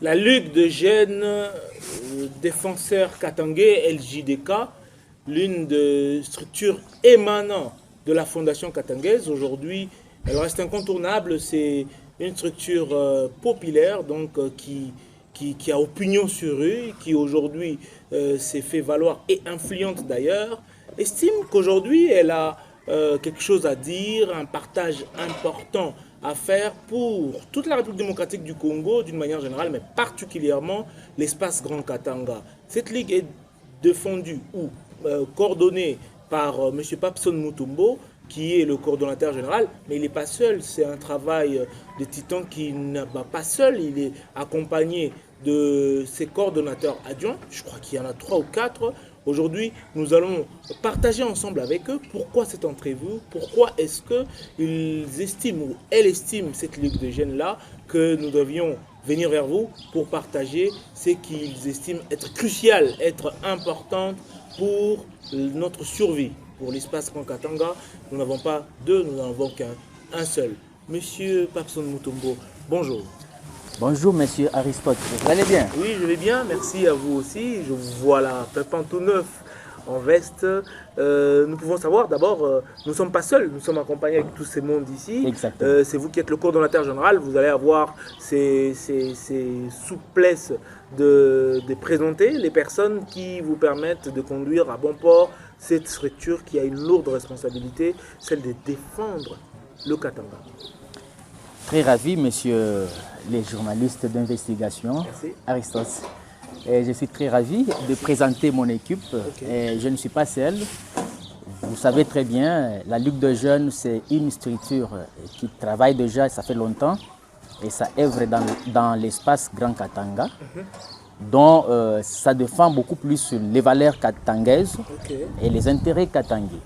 La Ligue de jeunes défenseurs katangais, LJDK, l'une des structures émanant de la Fondation katangaise, aujourd'hui, elle reste incontournable. C'est une structure populaire donc, qui a opinion sur eux, qui aujourd'hui s'est fait valoir et influente d'ailleurs, estime qu'aujourd'hui elle a quelque chose à dire, un partage important à faire pour toute la République démocratique du Congo d'une manière générale, mais particulièrement l'espace Grand Katanga. Cette ligue est défendue ou coordonnée par M. Papson Mutombo, qui est le coordonnateur général, mais il n'est pas seul. C'est un travail de titan qui n'a pas seul. Il est accompagné de ses coordonnateurs adjoints. Je crois qu'il y en a 3 ou 4. Aujourd'hui, nous allons partager ensemble avec eux pourquoi cette entrevue, pourquoi est-ce qu'ils estiment ou elle estime, cette ligue de jeunes-là, que nous devions venir vers vous pour partager ce qu'ils estiment être crucial, être important pour notre survie. Pour l'espace Grand Katanga, nous n'avons pas deux, nous n'en avons qu'un seul. Monsieur Papson Mutombo, bonjour. Bonjour, monsieur Aristote. Vous allez bien? Oui, je vais bien, merci à vous aussi. Je vous vois là, pépin tout neuf en veste. Nous pouvons savoir d'abord, nous ne sommes pas seuls, nous sommes accompagnés avec tous ces mondes ici. Exactement. C'est vous qui êtes le coordonnateur général, vous allez avoir ces souplesses de présenter les personnes qui vous permettent de conduire à bon port cette structure qui a une lourde responsabilité, celle de défendre le Katanga. Très ravi, messieurs les journalistes d'investigation. Aristote. Et je suis très ravi de présenter mon équipe. Et je ne suis pas seul. Vous savez très bien, la Ligue de jeunes, c'est une structure qui travaille déjà, ça fait longtemps, et ça œuvre dans l'espace Grand Katanga, dont ça défend beaucoup plus les valeurs katangaises et les intérêts katangais.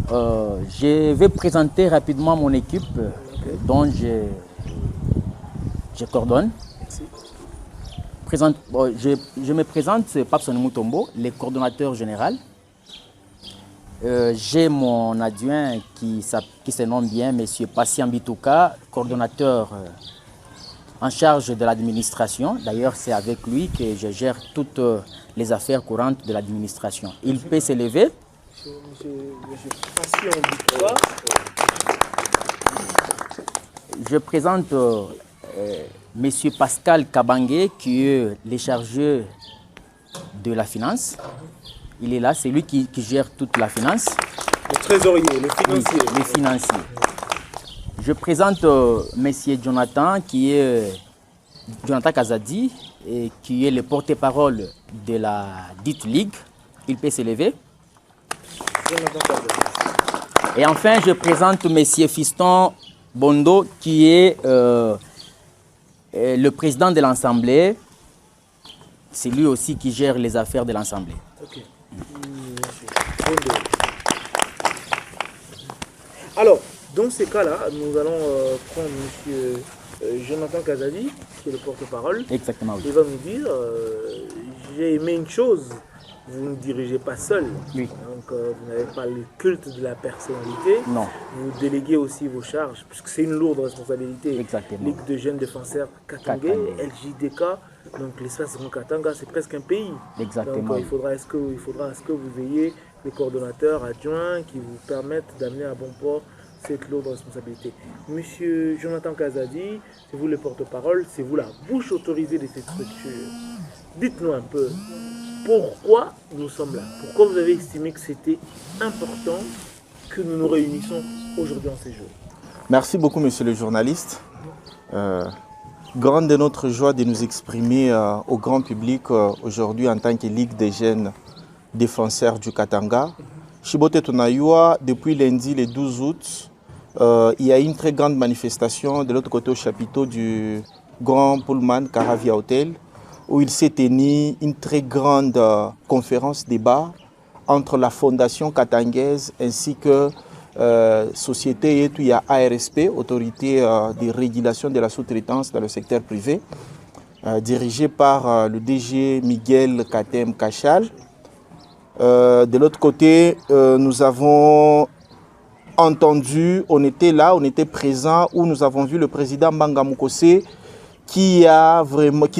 Je vais présenter rapidement mon équipe dont je coordonne. Je me présente, c'est Papson Mutombo, le coordonnateur général. J'ai mon adjoint qui se nomme bien M. Patient Bitouka, coordonnateur en charge de l'administration. D'ailleurs, c'est avec lui que je gère toutes les affaires courantes de l'administration. Il peut s'élever. Je présente M. Pascal Kabangué, qui est le chargé de la finance. Il est là, c'est lui qui gère toute la finance. Le trésorier, le financier. Oui, les financiers. Je présente M. Jonathan, qui est Jonathan Kazadi, et qui est le porte-parole de la dite ligue. Il peut s'élever. Et enfin, je présente M. Fiston Bondo, qui est le président de l'Assemblée. C'est lui aussi qui gère les affaires de l'Assemblée. Okay. Alors, dans ces cas-là, nous allons prendre M. Jonathan Kazadi, qui est le porte-parole. Exactement, oui. Il va nous dire, j'ai aimé une chose, vous ne dirigez pas seul. Oui. Donc, vous n'avez pas le culte de la personnalité. Non. Vous déléguez aussi vos charges, puisque c'est une lourde responsabilité. Exactement. Ligue de jeunes défenseurs katangais, LJDK, donc l'espace Grand Katanga, c'est presque un pays. Exactement. Donc, il faudra à ce que vous ayez les coordonnateurs adjoints qui vous permettent d'amener à bon port cette lourde responsabilité. Monsieur Jonathan Kazadi, c'est vous le porte-parole, c'est vous la bouche autorisée de cette structure. Dites-nous un peu, pourquoi nous sommes là? Pourquoi vous avez estimé que c'était important que nous nous réunissons aujourd'hui en ces jours? Merci beaucoup, monsieur le journaliste. Grande est notre joie de nous exprimer au grand public aujourd'hui en tant que Ligue des jeunes défenseurs du Katanga. Chibote Tonayua, depuis lundi, le 12 août, il y a une très grande manifestation de l'autre côté au chapiteau du Grand Pullman Caravia Hotel, où il s'est tenu une très grande conférence débat entre la Fondation katangaise ainsi que société et il y a ARSP, Autorité de régulation de la sous-traitance dans le secteur privé, dirigée par le DG Miguel Katem Kachal. De l'autre côté, nous avons entendu, on était là, on était présent, où nous avons vu le président Mbanga Mukose qui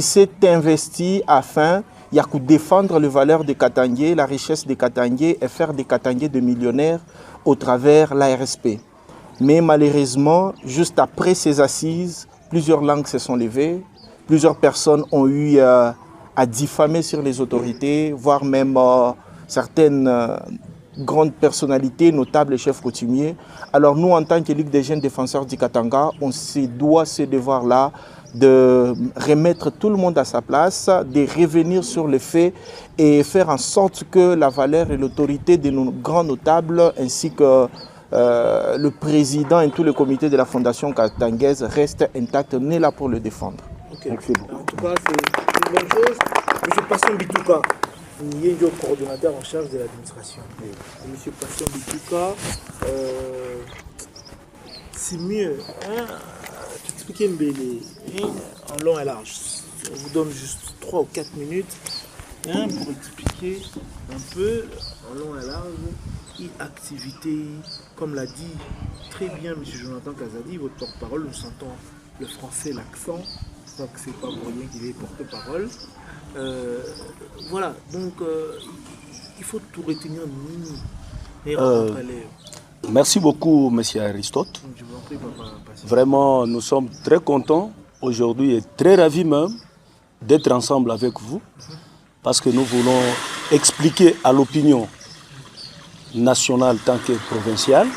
s'est investi afin de défendre les valeurs des Katangais, la richesse des Katangais et faire des Katangais de millionnaires au travers de l'ARSP. Mais malheureusement, juste après ces assises, plusieurs langues se sont levées, plusieurs personnes ont eu à diffamer sur les autorités, voire même certaines grandes personnalités, notables et chefs coutumiers. Alors nous, en tant que Ligue des jeunes défenseurs du Katanga, on se doit ce devoir-là de remettre tout le monde à sa place, de revenir sur les faits et faire en sorte que la valeur et l'autorité de nos grands notables ainsi que le président et tout le comité de la Fondation katangaise restent intacts. On est là pour le défendre. Okay. En tout cas, c'est une bonne chose. M. Passion Bitouka, il est le coordonnateur en charge de l'administration. M. Passion Bitouka, c'est mieux. Expliquez en long et large. On vous donne juste 3 ou 4 minutes pour expliquer un peu en long et large une activité, comme l'a dit très bien M. Jonathan Kazadi, votre porte-parole. Nous sentons le français, l'accent, donc c'est pas pour rien qu'il est porte-parole. Voilà, donc il faut tout retenir. Merci beaucoup, M. Aristote. Vraiment, nous sommes très contents aujourd'hui et très ravis même d'être ensemble avec vous parce que nous voulons expliquer à l'opinion nationale tant que provinciale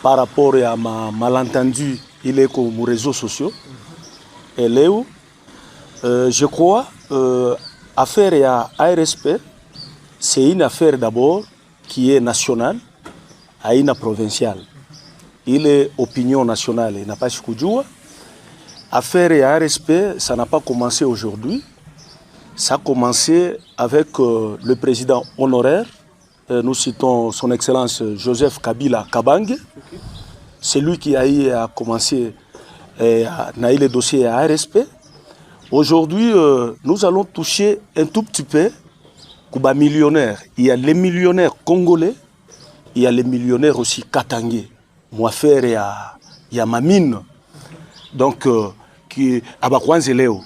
par rapport à ma malentendu, il est comme réseaux sociaux. Et Léo, je crois, affaire à ARSP, c'est une affaire d'abord qui est nationale à une provinciale. Il est opinion nationale, il n'a pas choisi. Affaire à ARSP, ça n'a pas commencé aujourd'hui. Ça a commencé avec le président honoraire, nous citons son Excellence Joseph Kabila Kabange. C'est lui qui a commencé à naître le dossier à ARSP. Aujourd'hui, nous allons toucher un tout petit peu aux millionnaires. Il y a les millionnaires congolais, il y a les millionnaires aussi katangais. Moi, faire, il y a ma mine. Donc, qui à Bakwanzeleo.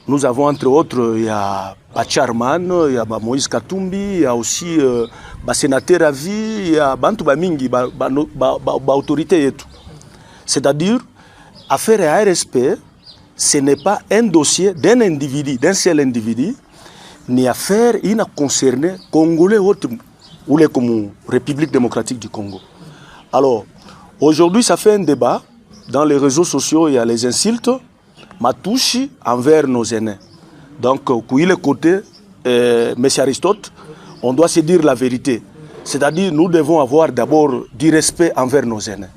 Nous avons entre autres, il y a Bacharman, il y a Moïse Katumbi, il y a aussi sénateur à vie, il y a Bantu Bamingi, autorité et tout. C'est-à-dire, affaire à ARSP, ce n'est pas un dossier d'un individu, d'un seul individu, ni affaire, il a concerné Congolais ou les République démocratique du Congo. Alors, aujourd'hui, ça fait un débat. Dans les réseaux sociaux, il y a les insultes, ma touche envers nos aînés. Donc, pour le côté, M. Aristote, on doit se dire la vérité. C'est-à-dire, nous devons avoir d'abord du respect envers nos aînés.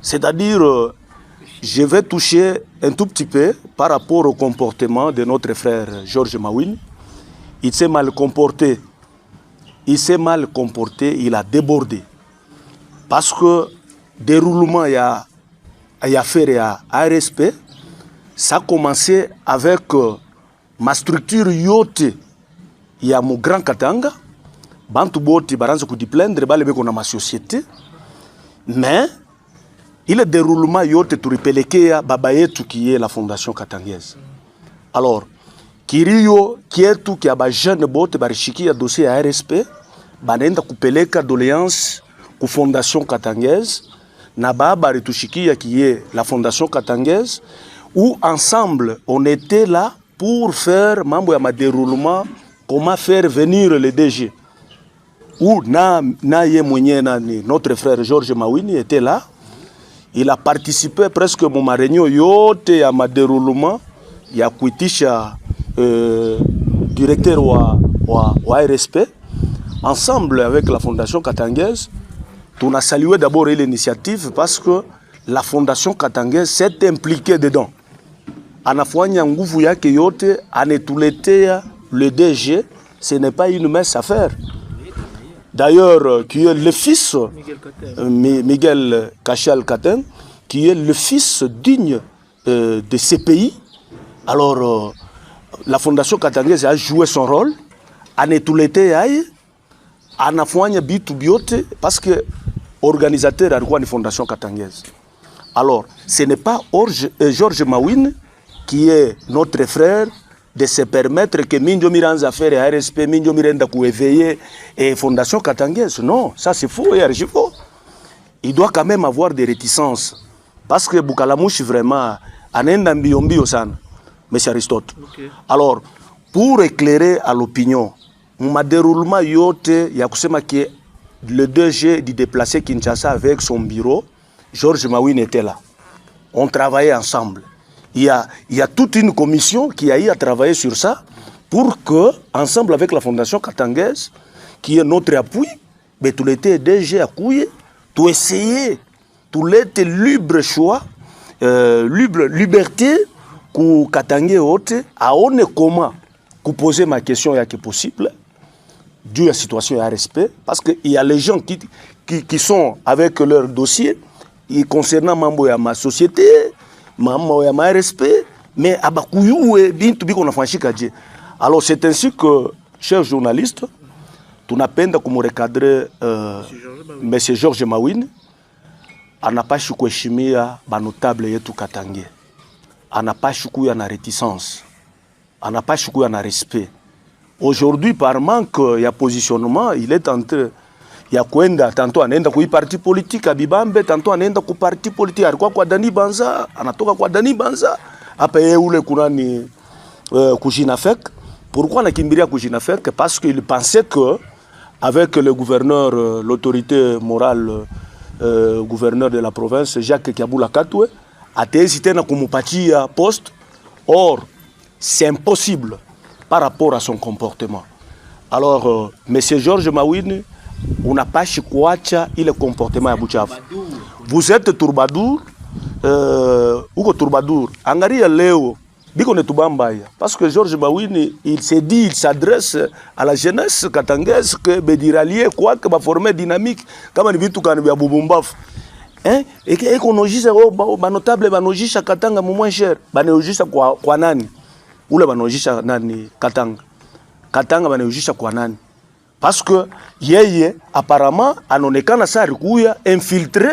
C'est-à-dire, je vais toucher un tout petit peu par rapport au comportement de notre frère Georges Mawin. Il s'est mal comporté. Il a débordé. Parce que déroulement, il y a affaire à ARSP. Ça a commencé avec ma structure yote. Il y a mon grand Katanga. Bantu boti baranza kudiplendre balebeko na ma société. Mais il est déroulement yote turipelekea baba yetu qui est la fondation katangaise. Alors, kirio kietu kia ba jeune bote barishikia dossier à ARSP, banenda kupeleka doléance ku fondation katangaise na baba ritushikia qui est la fondation katangaise où ensemble on était là pour faire mambo ya ma déroulement, comment faire venir le DG. Où notre frère Georges Mawini était là. Il a participé presque à mon réunion yote à ma déroulement. Il a kuitisha directeur wa ARSP. Ensemble avec la fondation katangaise, on a salué d'abord l'initiative parce que la fondation katangaise s'est impliquée dedans. Anafanya nguvu yake yote anetuletea le DG, ce n'est pas une mince affaire. D'ailleurs, qui est le fils Miguel Kachal Katen, qui est le fils digne de ces pays. Alors, la fondation katangaise a joué son rôle, anetuletea anafanya bitu biote parce que organisateur alikuwa ni fondation katangaise. Alors, ce n'est pas Georges Mawin qui est notre frère, de se permettre que Minjo Miranza affaire et RSP, Minjo Miranda pour éveiller et Fondation Katanguès. Non, ça c'est faux et archi-faux. Il doit quand même avoir des réticences. Parce que Bukalamouchi vraiment, anenda mbio sana, monsieur Aristote. Okay. Alors, pour éclairer à l'opinion, mon déroulement yote, il y a que le 2G du déplacé Kinshasa avec son bureau, Georges Mawin était là. On travaillait ensemble. Il y a toute une commission qui a eu à travailler sur ça pour que, ensemble avec la Fondation Katanguès, qui est notre appui, mais tout l'été DG accouillé, tout essayer, tout l'été libre choix, liberté, que Katangé haute, à on est comment, que poser ma question, il y a que possible, dû à la situation et à respect, parce qu'il y a les gens qui sont avec leur dossier, concernant Mambo et ma société, Mambo et ma respect, mais Abakouyou et Bintu Biko na franchi Kadje. Alors c'est ainsi que, chers journalistes, tunapenda kumrecadrer M. Georges Mawin, anapashi kuheshimia banotable yetu Katange, anapashi kuya na réticence, anapashi kuya na respect. Aujourd'hui, par manque ya positionnement, il est en train ya kwenda tantôt anaenda kui parti politique abibambe, tantôt anaenda ku parti politique alikuwa kwa Dani Banza, anatoka kwa Dani Banza hapa yeye ule kunani Kujinafek. Pourquoi anakimbilia Kujinafek? Parce qu'il pensait que avec le gouverneur, l'autorité morale, gouverneur de la province, Jacques Kiabula Katwe, a hésité na kumupatia poste. Or, c'est impossible par rapport à son comportement. Alors, M. Georges Mawin, on n'a pas chikuacha il comportement à Buchafu. Vous êtes Tourbadour, ou Tourbadour, Angaria Léo, Biko ne Tubambaya. Parce que Georges Mawin, il s'est dit, il s'adresse à la jeunesse katangaise que Bediralier, quoi que va former dynamique, comme on dit tout quand il y a Boubombaf. Et qu'on agisse, notable, banojisha Katanga, moins cher, banojisha kwa nani, ou le banojisha nani Katanga. Katanga banojisha kwa nani. Parce que yeye apparemment anonekana sa alikuya infiltré,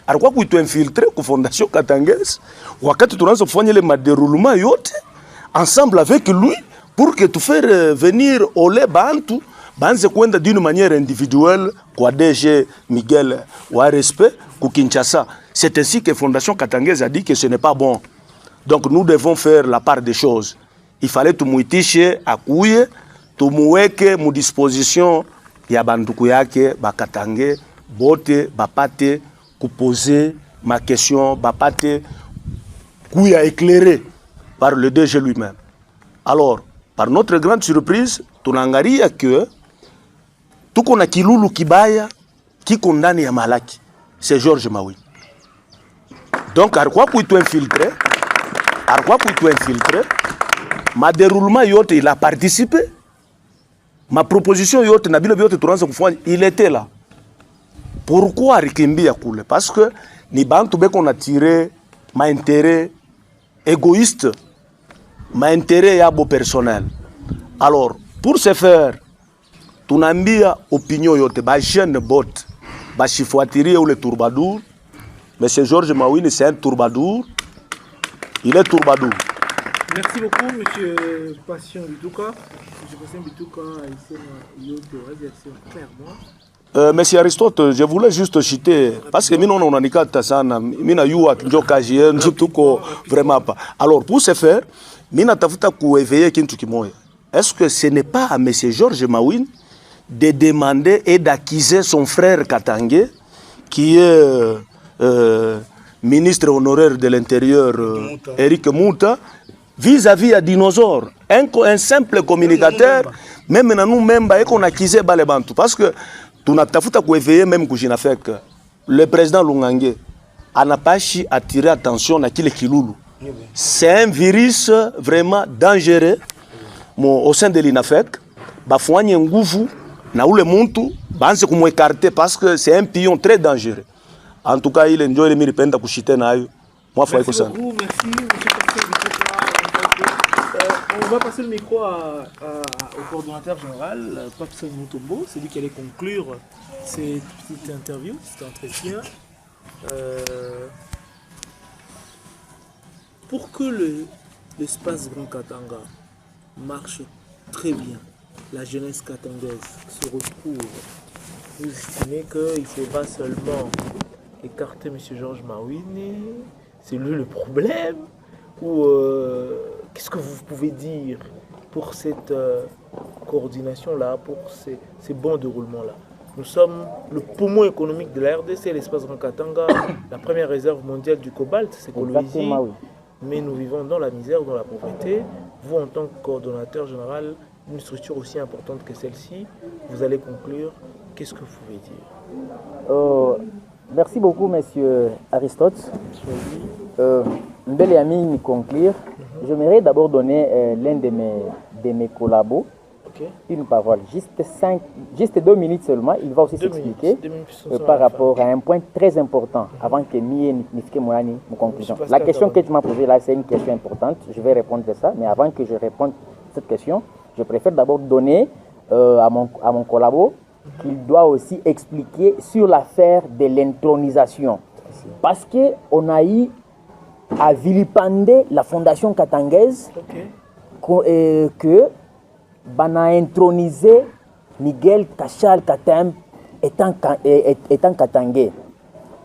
alikuwa kuitwa infiltré ku Fondation Katanguès wakati tunaanza kufanya ile maderoulement yote ensemble avec lui pour que tu faire venir ole bantu banze kwenda d'une manière individuelle kwa DG Miguel wa respect ku Kinshasa. C'est ainsi que Fondation Katanguès a dit que ce n'est pas bon. Donc nous devons faire la part des choses. Il fallait tumuitishe akuye tumuweke mu disposition ya banduku yake bakatange bote bapate kuposer ma question bapate kuya éclairé par le DG lui-même. Alors, par notre grande surprise, tunangaria que tuko na kilulu kibaya kiko ndani ya malaki, c'est Georges Mawin. Donc alikuwa kuitwa infiltré, ma déroulement yote il a participé. Ma proposition yote na bilo yote tunaanza kufanya, il était là. Pourquoi alikimbia kule? Parce que ni bantu beko na tiré ma intérêt égoïste, ma intérêt yabo personnel. Alors, pour ce faire, tunambia opinion yote ba jeune bot, ba chifuatirie ou le Tourbadour. Monsieur Georges Mawin, c'est un Tourbadour. Il est Tourbadour. Merci beaucoup, monsieur Patient Bitouka. Monsieur Patient Bitouka, il clairement. Monsieur Aristote, je voulais juste citer, parce que nous on a nikata sana, mina yua njokaji tuko vraiment pas. Alors pour ce faire, mina tafuta kuéveiller kintu kimoya. Est-ce que ce n'est pas à monsieur Georges Mawin de demander et d'accuser son frère Katangé, qui est ministre honoraire de l'Intérieur, Eric Mouta, vis-à-vis à Dinosaure, un simple communicateur, même nous-mêmes, on a accusé les Bantou. Parce que tu n'as pas éveiller même Kujinafek. Le président Lungange n'a pas attiré attention à qui le Kilulu. C'est un virus vraiment dangereux au sein de l'INAFEC. Bafouanye nguvu na ule muntu banze kumwekarter parce que c'est un pion très dangereux. En tout cas, il enjoy le miripenda kushite nayo. Moi faut merci beaucoup, merci monsieur on va passer le micro au coordonnateur général, Papson Mutombo, c'est lui qui allait conclure cette petite interview, cet entretien. Pour que l'espace Grand Katanga marche très bien. La jeunesse katangaise se retrouve. Vous estimez qu'il faudra seulement écarter M. Georges Mawini? C'est lui le problème? Ou qu'est-ce que vous pouvez dire pour cette coordination-là, pour ces bons déroulements-là? Nous sommes le poumon économique de la RDC, l'espace Grand Katanga, la première réserve mondiale du cobalt, c'est Kolwezi. Oui. Mais nous vivons dans la misère, dans la pauvreté. Vous, en tant que coordonnateur général d'une structure aussi importante que celle-ci, vous allez conclure. Qu'est-ce que vous pouvez dire? Merci beaucoup, monsieur Aristote. Mbele Ami conclure. J'aimerais d'abord donner l'un de mes collabos. Okay. Une parole, juste 2 minutes seulement, il va aussi s'expliquer par rapport à un point très important avant que Mie n'ifike Moani mon conclusion. La question que tu m'as posée là, c'est une question importante, je vais répondre à ça, mais avant que je réponde à cette question, je préfère d'abord donner à mon collabo qu'il doit aussi expliquer sur l'affaire de l'intronisation. Parce qu'on a eu à vilipender la fondation katangaise que Bana intronisé Miguel Kachal Katem étant katangé.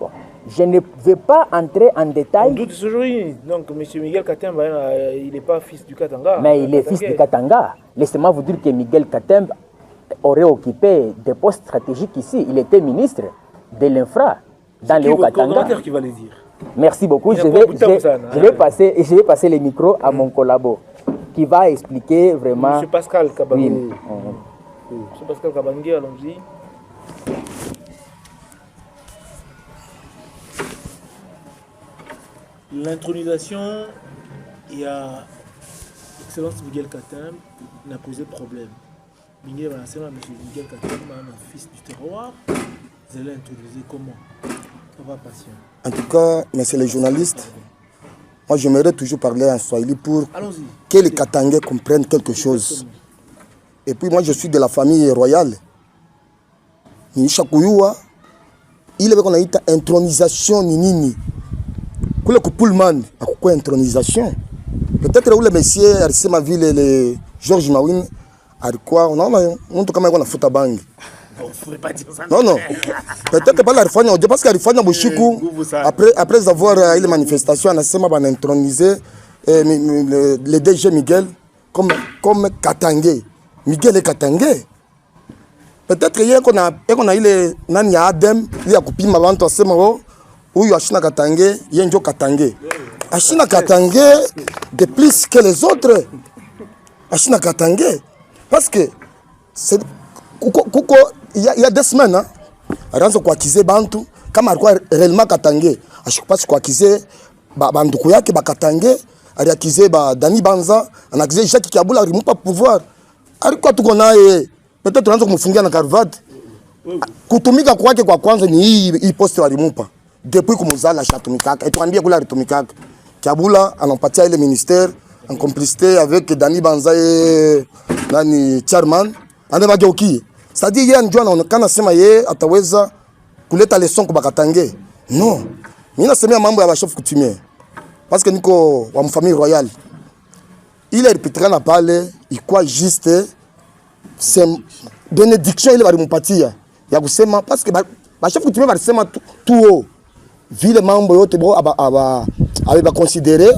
Bon. Je ne vais pas entrer en détail. On doute aujourd'hui. Donc, M. Miguel Katem, il n'est pas fils du Katanga. Mais il est fils du Katanga. Laissez-moi vous dire que Miguel Katem aurait occupé des postes stratégiques ici. Il était ministre de l'infra dans le Haut-Katanga. C'est qui va les dire. Merci beaucoup. Je vais passer le micro à mon collabo, qui va expliquer vraiment... M. Pascal Kabangé. Oui. M. Pascal Kabangé, allons-y. L'intronisation, il y a Excellence Miguel Katem, n'a posé problème. Miguel Katem, un fils du terroir, vous allez l'introniser comment? Ça va, patient. En tout cas, monsieur les journalistes, moi j'aimerais toujours parler en Swahili pour que les Katangais comprennent quelque chose. Et puis moi je suis de la famille royale. Il y a une intronisation nini. Kule Pullman a quoi intronisation? Peut-être où le monsieur a ma ville le Georges Mawin a quoi on tout comme on a fait à bang. Non. Peut-être pas la réforme, parce que la réforme Boshiku, après avoir eu les manifestations, on a intronisé le DG Miguel comme Katangé. Miguel est Katangé. Peut-être hier qu'on a eu les Nanya Adem, il y a coupé ma vente à Semao, où il y a Ashina Katangé, il y a un Katangé. Ashina Katangé de plus que les autres. Ashina Katangé. Parce que c'est. Il y a 2 semaines, hein, Ranzo kwa kize bantu, kama alikuwa réellement Katangé, ashikupasi kwa kize banduku yake ba Katangé, aliakize ba Dani Banza, anakize Jacques Kiabula rimupa pouvoir. Alikuwa tuko naye, peut-être Ranzo kumfungia na Carvad. Kutumika kwake kwa kwanza ni hii poste walimupa. Depuis kumuzala shatumikaka, etuambia kula ritumikaka. Kiabula anampatia ile ministère en complicité avec Dani Banza et nani chairman, anabageuki. C'est-à-dire yeye anjua anaonekana sema yeye ataweza kuleta leçon kwa Katangé. Non. Mimi nasemea mambo ya chef coutumier. Parce que niko wa famille royale. Il est répété pale, il quoi juste c'est bénédiction ile balimpatia. Ya kusema parce que ba chef coutumier balisema tout haut. Vile mambo yote bo aba considérer.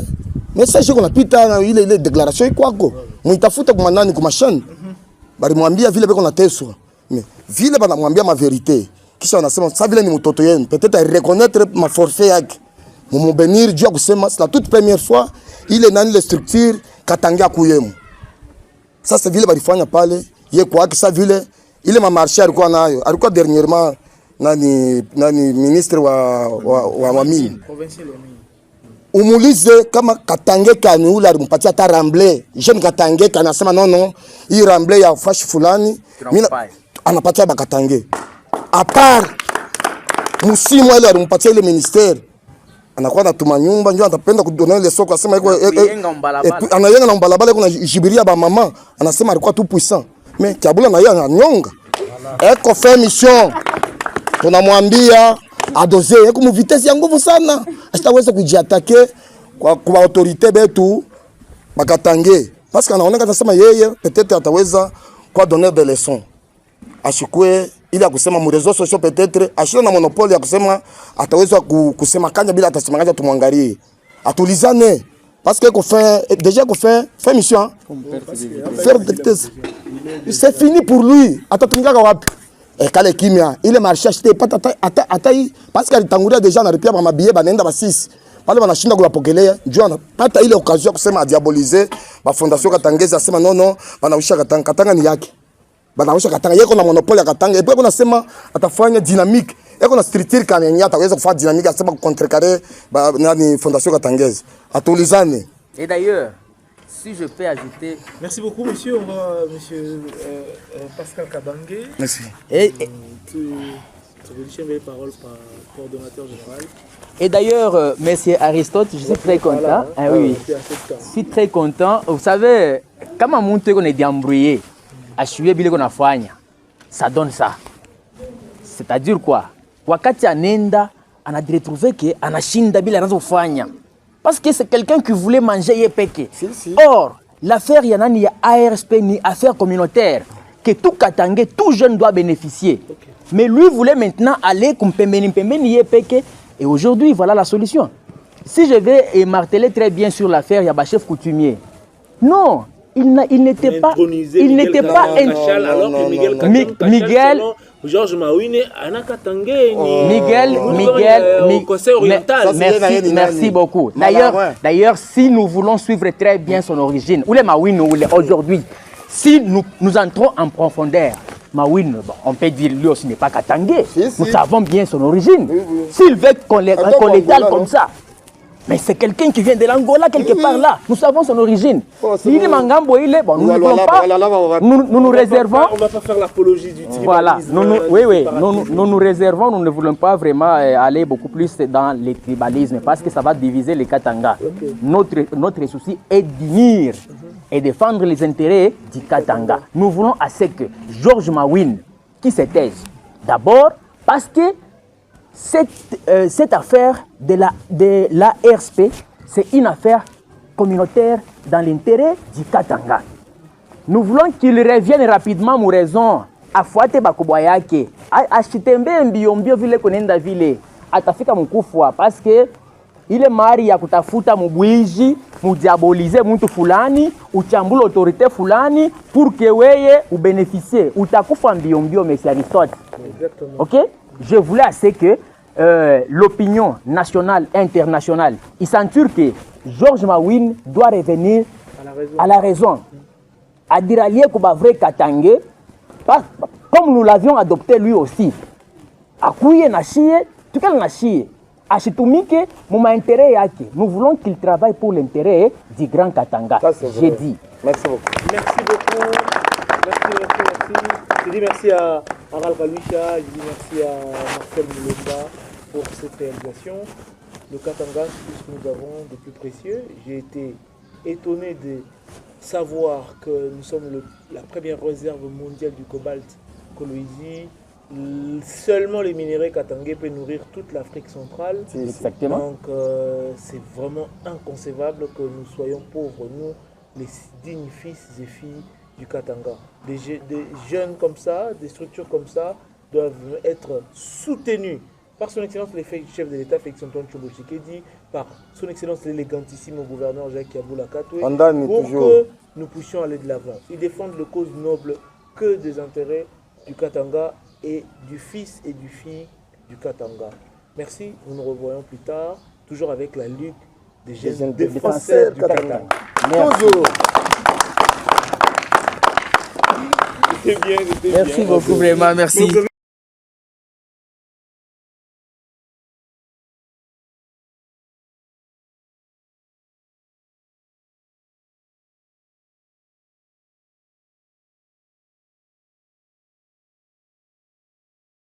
Mais ça je qu'on a pita ile déclaration ikwako. Muitafuta kwa nani kwa machine. Balimwambia vile beko na teso. Mais vile banamwambia ma vérité. Kisha wanasema ça vile ni mtoto yenu. Peut-être reconnaître ma forfait yake. Mumu benir Dieu kusema c'est la toute première fois il est dans les structures Katanga kuyemu. Ça c'est vile balifanya pale. Ye kwa kisa vile ile ma marché alikuwa nayo. Alikuwa dernièrement nani ministre wa mine. Provincial wa mine. Umulize kama Katangé kani ule alimpatia ta ramble. Jeune Katangé kanasema non, hii ramble ya fashi fulani mimi anapatia ba Katangé. A part musimu ile alimpatia ile ministère. Anakuwa natuma nyumba njoo atapenda kudonea ile soko asema iko anayenga na mbalabala kuna jibiria ba mama anasema alikuwa tout puissant. Mais Kiabula na yeye ananyonga. Eko fait mission. Tunamwambia adoze yeko mu vitesse ya nguvu sana. Asitaweza kujiatake kwa autorité betu bakatange parce que anaona kasema yeye peut-être ataweza kwa donner des leçons ashikwe ili akusema mu réseaux sociaux peut-être ashina na monopole ya kusema ataweza kusema kanya bila atasema kanya tumwangalie atulizane parce que déjà qu'on fait mission faire c'est fini pour lui atatumika wapi kale kimia ile marché acheté ata parce que alitangulia déjà na ripia mabiye banaenda ba 6 pale wanashinda kuwapokelea njoo anapata ile occasion ya kusema diaboliser ba fondation Katangeza asema non banausha Katanga ni yake banausha Katanga yeko na monopole ya Katanga et puis kuna sema atafanya dynamique yeko na structure kanya ataweza kufanya dynamique asema contrecarrer nani fondation Katangeza atulizane. Et d'ailleurs, si je peux ajouter... Merci beaucoup, monsieur. On va, monsieur Pascal Kabange. Merci. Tu veux dire les paroles par coordonnateur général. Et d'ailleurs, monsieur Aristote, je suis très content. Voilà, ah oui, je suis très content. Vous savez, quand on monte qu'on est déembrouillé, à suivre bien qu'on a fait, ça donne ça. C'est-à-dire quoi? Wakati anenda, on a retrouvé que on a shinda bila razo fanya. Parce que c'est quelqu'un qui voulait manger yepeke. Or, l'affaire y en a ni ARSP ni affaire communautaire que tout Katangé, tout jeune doit bénéficier. Okay. Mais lui voulait maintenant aller comme pembeni yepeke. Et aujourd'hui, voilà la solution. Si je vais marteler très bien sur l'affaire Yabachef coutumier, non, il n'était pas. Il n'était pas. Alors que Miguel Georges Mawine, Anna Katangé, Miguel, Conseil oriental. Merci beaucoup. D'ailleurs, si nous voulons suivre très bien son origine, où les Mawine aujourd'hui, si nous entrons en profondeur, Mawine, bon, on peut dire lui aussi n'est pas Katangé. Nous savons bien son origine. S'il veut qu'on l'étale comme ça. Mais c'est quelqu'un qui vient de l'Angola, quelque part là. Nous savons son origine. Il est Mangambo, il est bon. Nous ne voulons pas. Nous nous réservons. On ne va pas faire l'apologie du tribalisme. Voilà. Nous nous réservons. Nous ne voulons pas vraiment aller beaucoup plus dans le tribalisme parce que ça va diviser les Katanga. Okay. Notre souci est d'unir et défendre les intérêts du Katanga. Nous voulons à ce que Georges Mawine qui se taise. D'abord parce que cette affaire de la RSP, c'est une affaire communautaire dans l'intérêt du Katanga. Nous voulons qu'il revienne rapidement, mon raison, à Fouate Bakoboyake, à Chitembe Mbiombio Ville Konenda Ville, à Tafika Mukufwa, parce que il est marié à Kutafuta Mubouiji, Moudiaboliser Moutou Fulani, ou Tchamboul autorité Fulani, pour que vous bénéficiez, ou Takufa Mbiombio, M. Aristote. Exactement. Ok? Je voulais assez que l'opinion nationale et internationale, il s'enture que Georges Mawine doit revenir à la raison. À dire à Koba vrai Katangé, comme nous l'avions adopté lui aussi. À Kouye Nachie, tout cas Nachie. À Chitumike, mon intérêt est nous voulons qu'il travaille pour l'intérêt du grand Katanga. J'ai dit. Merci beaucoup. Merci beaucoup. Merci. Je dis merci à Aral Kaloucha, je dis merci à Marcel Moulomba pour cette réalisation. Le Katanga, c'est ce que nous avons de plus précieux. J'ai été étonné de savoir que nous sommes la première réserve mondiale du cobalt Kolwezi. Seulement les minéraux katangais peuvent nourrir toute l'Afrique centrale. Exactement. Donc c'est vraiment inconcevable que nous soyons pauvres, nous, les dignes fils et filles du Katanga. Des jeunes comme ça, des structures comme ça doivent être soutenues par son excellence le chef de l'État Félix Antoine Tshilombo-Tshekedi, par son excellence l'élégantissime gouverneur Jacques Yaboula Katoué, pour que nous puissions aller de l'avant. Ils défendent le cause noble que des intérêts du Katanga et du fils et du fille du Katanga. Merci, nous nous revoyons plus tard, toujours avec la Ligue des jeunes défenseurs du Katanga. Toujours. C'était bien. Merci beaucoup, vraiment, merci.